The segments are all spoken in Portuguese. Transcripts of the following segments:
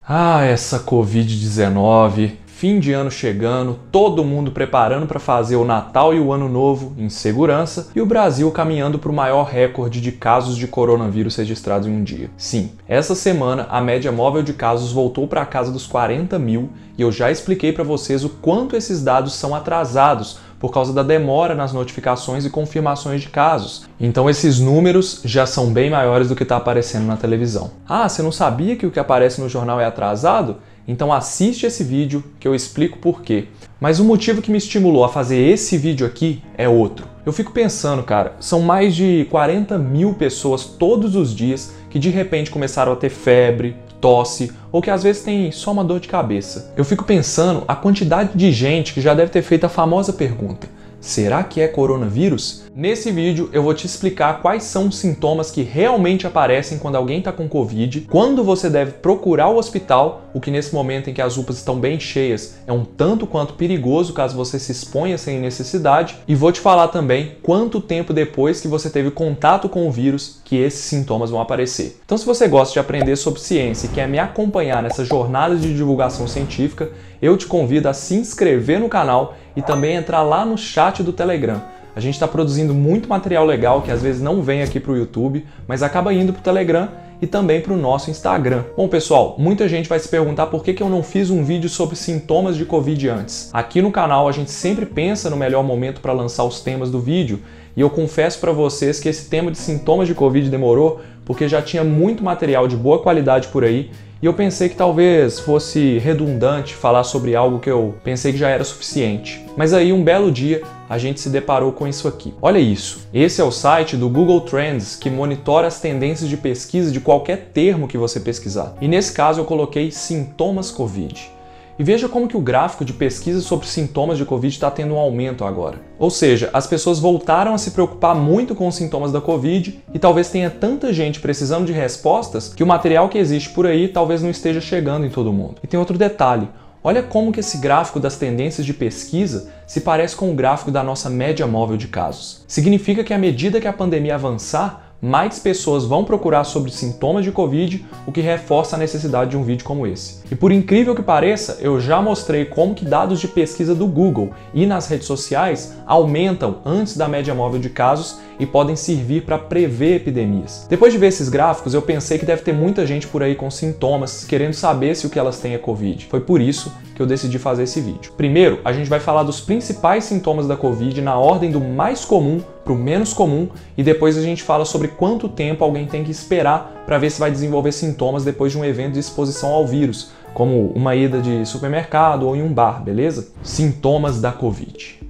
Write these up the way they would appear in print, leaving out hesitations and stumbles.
Essa Covid-19, fim de ano chegando, todo mundo preparando para fazer o Natal e o Ano Novo em segurança e o Brasil caminhando para o maior recorde de casos de coronavírus registrados em um dia. Sim, essa semana a média móvel de casos voltou para a casa dos 40 mil e eu já expliquei para vocês o quanto esses dados são atrasados por causa da demora nas notificações e confirmações de casos. Então esses números já são bem maiores do que está aparecendo na televisão. Você não sabia que o que aparece no jornal é atrasado? Então assiste esse vídeo que eu explico por quê. Mas o motivo que me estimulou a fazer esse vídeo aqui é outro. Eu fico pensando, cara, são mais de 40 mil pessoas todos os dias que de repente começaram a ter febre, tosse ou que às vezes tem só uma dor de cabeça. Eu fico pensando a quantidade de gente que já deve ter feito a famosa pergunta: será que é coronavírus? Nesse vídeo eu vou te explicar quais são os sintomas que realmente aparecem quando alguém está com Covid, quando você deve procurar o hospital, o que nesse momento em que as UPAs estão bem cheias é um tanto quanto perigoso caso você se exponha sem necessidade, e vou te falar também quanto tempo depois que você teve contato com o vírus que esses sintomas vão aparecer. Então se você gosta de aprender sobre ciência e quer me acompanhar nessa jornada de divulgação científica, eu te convido a se inscrever no canal e também entrar lá no chat do Telegram. A gente está produzindo muito material legal que às vezes não vem aqui para o YouTube, mas acaba indo para o Telegram e também para o nosso Instagram. Bom pessoal, muita gente vai se perguntar por que eu não fiz um vídeo sobre sintomas de Covid antes. Aqui no canal a gente sempre pensa no melhor momento para lançar os temas do vídeo, e eu confesso para vocês que esse tema de sintomas de Covid demorou porque já tinha muito material de boa qualidade por aí, e eu pensei que talvez fosse redundante falar sobre algo que eu pensei que já era suficiente. Mas aí um belo dia a gente se deparou com isso aqui. Olha isso, esse é o site do Google Trends que monitora as tendências de pesquisa de qualquer termo que você pesquisar. E nesse caso eu coloquei sintomas Covid. E veja como que o gráfico de pesquisa sobre sintomas de Covid está tendo um aumento agora. Ou seja, as pessoas voltaram a se preocupar muito com os sintomas da Covid e talvez tenha tanta gente precisando de respostas que o material que existe por aí talvez não esteja chegando em todo mundo. E tem outro detalhe. Olha como que esse gráfico das tendências de pesquisa se parece com o gráfico da nossa média móvel de casos. Significa que à medida que a pandemia avançar, mais pessoas vão procurar sobre sintomas de Covid, o que reforça a necessidade de um vídeo como esse. E por incrível que pareça, eu já mostrei como que dados de pesquisa do Google e nas redes sociais aumentam antes da média móvel de casos e podem servir para prever epidemias. Depois de ver esses gráficos, eu pensei que deve ter muita gente por aí com sintomas, querendo saber se o que elas têm é Covid. Foi por isso que eu decidi fazer esse vídeo. Primeiro, a gente vai falar dos principais sintomas da Covid na ordem do mais comum para o menos comum, e depois a gente fala sobre quanto tempo alguém tem que esperar para ver se vai desenvolver sintomas depois de um evento de exposição ao vírus, como uma ida de supermercado ou em um bar, beleza? Sintomas da Covid.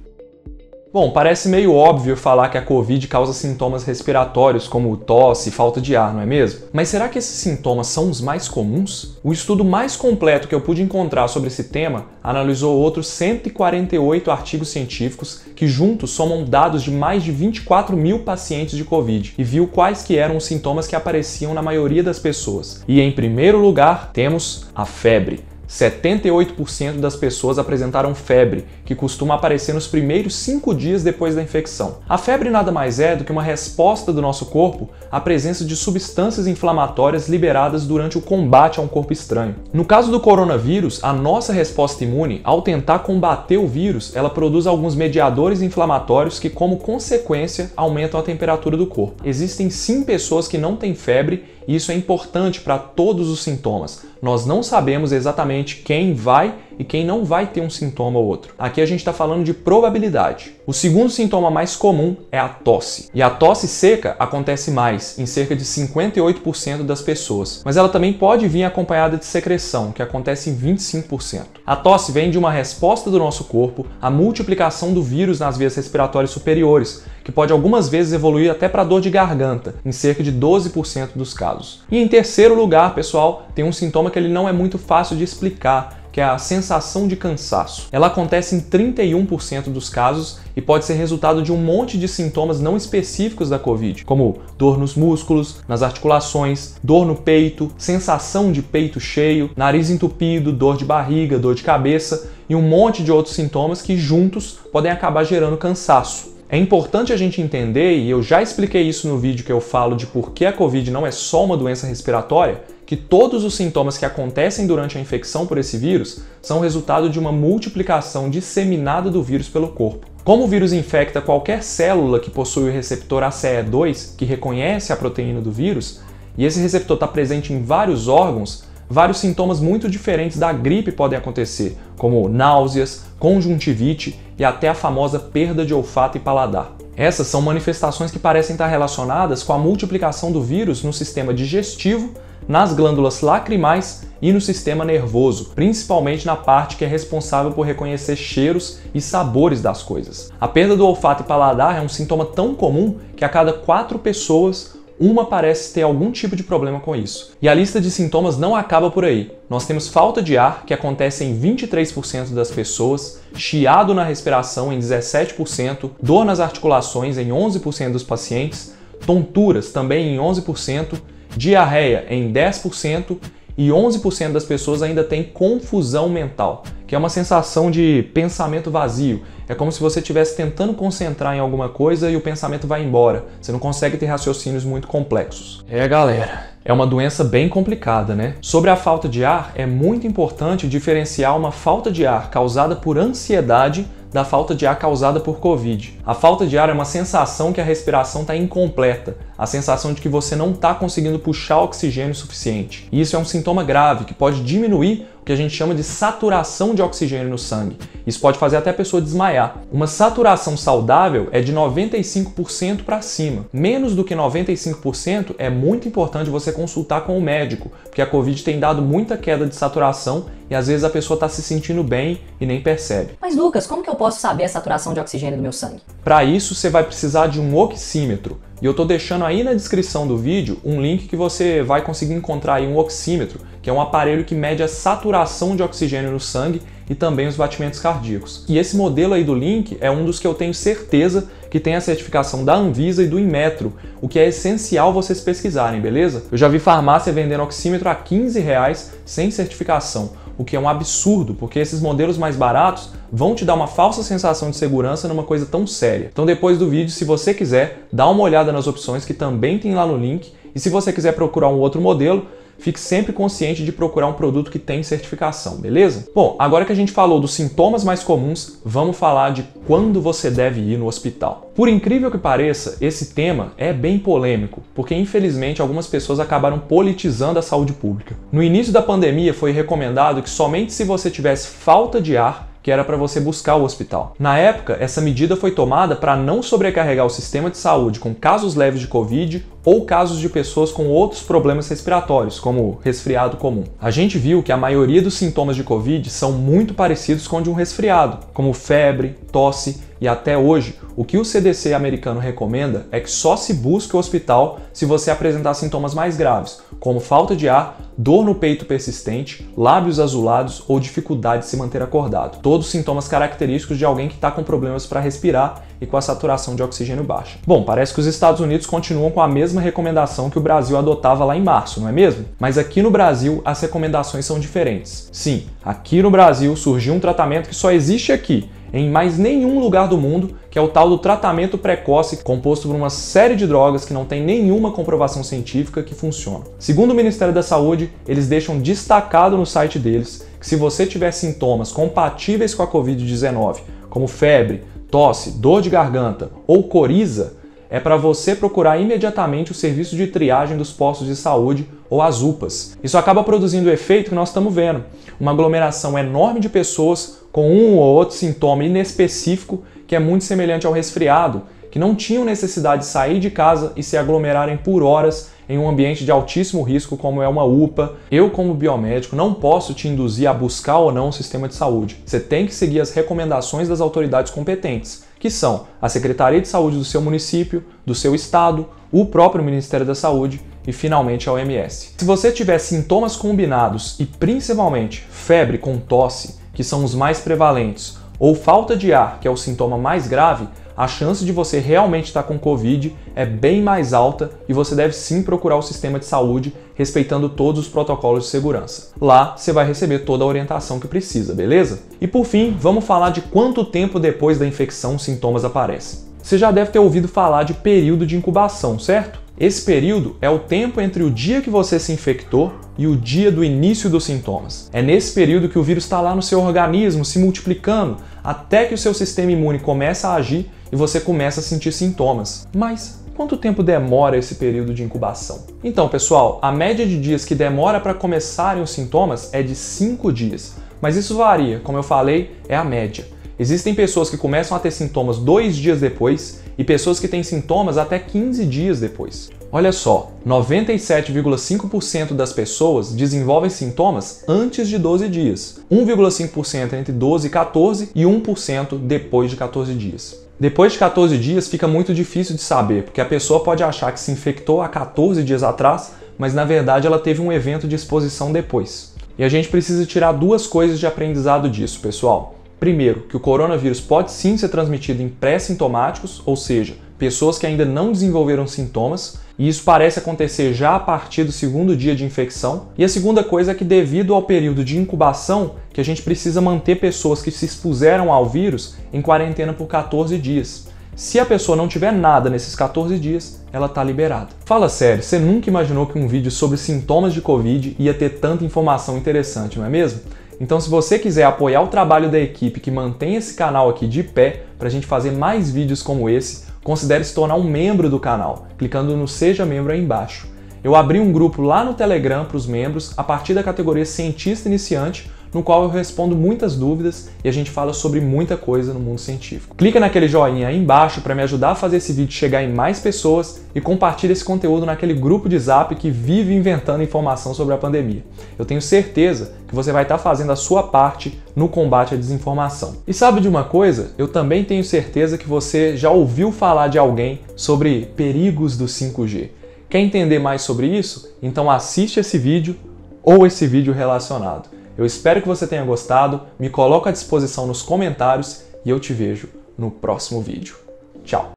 Bom, parece meio óbvio falar que a Covid causa sintomas respiratórios como tosse e falta de ar, não é mesmo? Mas será que esses sintomas são os mais comuns? O estudo mais completo que eu pude encontrar sobre esse tema analisou outros 148 artigos científicos que juntos somam dados de mais de 24 mil pacientes de Covid e viu quais que eram os sintomas que apareciam na maioria das pessoas. E em primeiro lugar temos a febre. 78% das pessoas apresentaram febre, que costuma aparecer nos primeiros 5 dias depois da infecção. A febre nada mais é do que uma resposta do nosso corpo à presença de substâncias inflamatórias liberadas durante o combate a um corpo estranho. No caso do coronavírus, a nossa resposta imune, ao tentar combater o vírus, ela produz alguns mediadores inflamatórios que, como consequência, aumentam a temperatura do corpo. Existem sim pessoas que não têm febre, e isso é importante para todos os sintomas. Nós não sabemos exatamente quem vai e quem não vai ter um sintoma ou outro. Aqui a gente está falando de probabilidade. O segundo sintoma mais comum é a tosse. E a tosse seca acontece mais, em cerca de 58% das pessoas. Mas ela também pode vir acompanhada de secreção, que acontece em 25%. A tosse vem de uma resposta do nosso corpo à multiplicação do vírus nas vias respiratórias superiores, que pode algumas vezes evoluir até para dor de garganta, em cerca de 12% dos casos. E em terceiro lugar, pessoal, tem um sintoma que ele não é muito fácil de explicar, que é a sensação de cansaço. Ela acontece em 31% dos casos e pode ser resultado de um monte de sintomas não específicos da Covid, como dor nos músculos, nas articulações, dor no peito, sensação de peito cheio, nariz entupido, dor de barriga, dor de cabeça e um monte de outros sintomas que juntos podem acabar gerando cansaço. É importante a gente entender, e eu já expliquei isso no vídeo que eu falo de por que a Covid não é só uma doença respiratória, que todos os sintomas que acontecem durante a infecção por esse vírus são resultado de uma multiplicação disseminada do vírus pelo corpo. Como o vírus infecta qualquer célula que possui o receptor ACE2, que reconhece a proteína do vírus, e esse receptor está presente em vários órgãos, vários sintomas muito diferentes da gripe podem acontecer, como náuseas, conjuntivite e até a famosa perda de olfato e paladar. Essas são manifestações que parecem estar relacionadas com a multiplicação do vírus no sistema digestivo, nas glândulas lacrimais e no sistema nervoso, principalmente na parte que é responsável por reconhecer cheiros e sabores das coisas. A perda do olfato e paladar é um sintoma tão comum que a cada 4 pessoas, uma parece ter algum tipo de problema com isso. E a lista de sintomas não acaba por aí. Nós temos falta de ar, que acontece em 23% das pessoas, chiado na respiração em 17%, dor nas articulações em 11% dos pacientes, tonturas também em 11%, diarreia em 10% e 11% das pessoas ainda têm confusão mental, que é uma sensação de pensamento vazio. É como se você estivesse tentando concentrar em alguma coisa e o pensamento vai embora. Você não consegue ter raciocínios muito complexos. Galera, é uma doença bem complicada, né? Sobre a falta de ar, é muito importante diferenciar uma falta de ar causada por ansiedade da falta de ar causada por Covid. A falta de ar é uma sensação que a respiração está incompleta, a sensação de que você não está conseguindo puxar oxigênio suficiente. E isso é um sintoma grave que pode diminuir o que a gente chama de saturação de oxigênio no sangue. Isso pode fazer até a pessoa desmaiar. Uma saturação saudável é de 95% para cima. Menos do que 95% é muito importante você consultar com o médico, porque a Covid tem dado muita queda de saturação e às vezes a pessoa está se sentindo bem e nem percebe. Mas Lucas, como que eu posso saber a saturação de oxigênio do meu sangue? Para isso você vai precisar de um oxímetro. E eu estou deixando aí na descrição do vídeo um link que você vai conseguir encontrar aí um oxímetro, que é um aparelho que mede a saturação de oxigênio no sangue e também os batimentos cardíacos. E esse modelo aí do link é um dos que eu tenho certeza que tem a certificação da Anvisa e do Inmetro, o que é essencial vocês pesquisarem, beleza? Eu já vi farmácia vendendo oxímetro a R$15 sem certificação, o que é um absurdo, porque esses modelos mais baratos vão te dar uma falsa sensação de segurança numa coisa tão séria. Então depois do vídeo, se você quiser, dá uma olhada nas opções que também tem lá no link, e se você quiser procurar um outro modelo, fique sempre consciente de procurar um produto que tem certificação, beleza? Bom, agora que a gente falou dos sintomas mais comuns, vamos falar de quando você deve ir no hospital. Por incrível que pareça, esse tema é bem polêmico, porque infelizmente algumas pessoas acabaram politizando a saúde pública. No início da pandemia foi recomendado que somente se você tivesse falta de ar que era para você buscar o hospital. Na época, essa medida foi tomada para não sobrecarregar o sistema de saúde com casos leves de Covid ou casos de pessoas com outros problemas respiratórios, como resfriado comum. A gente viu que a maioria dos sintomas de Covid são muito parecidos com o de um resfriado, como febre, tosse e até hoje, o que o CDC americano recomenda é que só se busque o hospital se você apresentar sintomas mais graves, como falta de ar, dor no peito persistente, lábios azulados ou dificuldade de se manter acordado. Todos sintomas característicos de alguém que está com problemas para respirar e com a saturação de oxigênio baixa. Bom, parece que os Estados Unidos continuam com a mesma recomendação que o Brasil adotava lá em março, não é mesmo? Mas aqui no Brasil as recomendações são diferentes. Sim, aqui no Brasil surgiu um tratamento que só existe aqui, em mais nenhum lugar do mundo, que é o tal do tratamento precoce, composto por uma série de drogas que não tem nenhuma comprovação científica que funciona. Segundo o Ministério da Saúde, eles deixam destacado no site deles que se você tiver sintomas compatíveis com a Covid-19, como febre, tosse, dor de garganta ou coriza, é para você procurar imediatamente o serviço de triagem dos postos de saúde ou as UPAs. Isso acaba produzindo o efeito que nós estamos vendo, uma aglomeração enorme de pessoas com um ou outro sintoma inespecífico que é muito semelhante ao resfriado, que não tinham necessidade de sair de casa e se aglomerarem por horas em um ambiente de altíssimo risco como é uma UPA. Eu, como biomédico, não posso te induzir a buscar ou não o sistema de saúde. Você tem que seguir as recomendações das autoridades competentes, que são a Secretaria de Saúde do seu município, do seu estado, o próprio Ministério da Saúde e, finalmente, a OMS. Se você tiver sintomas combinados e, principalmente, febre com tosse, que são os mais prevalentes, ou falta de ar, que é o sintoma mais grave, a chance de você realmente estar com Covid é bem mais alta e você deve sim procurar o sistema de saúde respeitando todos os protocolos de segurança. Lá você vai receber toda a orientação que precisa, beleza? E por fim, vamos falar de quanto tempo depois da infecção os sintomas aparecem. Você já deve ter ouvido falar de período de incubação, certo? Esse período é o tempo entre o dia que você se infectou e o dia do início dos sintomas. É nesse período que o vírus está lá no seu organismo, se multiplicando, até que o seu sistema imune começa a agir e você começa a sentir sintomas. Mas quanto tempo demora esse período de incubação? Então, pessoal, a média de dias que demora para começarem os sintomas é de 5 dias. Mas isso varia, como eu falei, é a média. Existem pessoas que começam a ter sintomas 2 dias depois e pessoas que têm sintomas até 15 dias depois. Olha só, 97,5% das pessoas desenvolvem sintomas antes de 12 dias, 1,5% entre 12 e 14 e 1% depois de 14 dias. Depois de 14 dias fica muito difícil de saber, porque a pessoa pode achar que se infectou há 14 dias atrás, mas na verdade ela teve um evento de exposição depois. E a gente precisa tirar 2 coisas de aprendizado disso, pessoal. Primeiro, que o coronavírus pode sim ser transmitido em pré-sintomáticos, ou seja, pessoas que ainda não desenvolveram sintomas, e isso parece acontecer já a partir do 2º dia de infecção. E a segunda coisa é que, devido ao período de incubação, que a gente precisa manter pessoas que se expuseram ao vírus em quarentena por 14 dias. Se a pessoa não tiver nada nesses 14 dias, ela está liberada. Fala sério, você nunca imaginou que um vídeo sobre sintomas de Covid ia ter tanta informação interessante, não é mesmo? Então, se você quiser apoiar o trabalho da equipe que mantém esse canal aqui de pé, para a gente fazer mais vídeos como esse, considere se tornar um membro do canal, clicando no Seja Membro aí embaixo. Eu abri um grupo lá no Telegram para os membros, a partir da categoria Cientista Iniciante, no qual eu respondo muitas dúvidas e a gente fala sobre muita coisa no mundo científico. Clica naquele joinha aí embaixo para me ajudar a fazer esse vídeo chegar em mais pessoas e compartilha esse conteúdo naquele grupo de Zap que vive inventando informação sobre a pandemia. Eu tenho certeza que você vai estar fazendo a sua parte no combate à desinformação. E sabe de uma coisa? Eu também tenho certeza que você já ouviu falar de alguém sobre perigos do 5G. Quer entender mais sobre isso? Então assiste esse vídeo ou esse vídeo relacionado. Eu espero que você tenha gostado, me coloque à disposição nos comentários e eu te vejo no próximo vídeo. Tchau!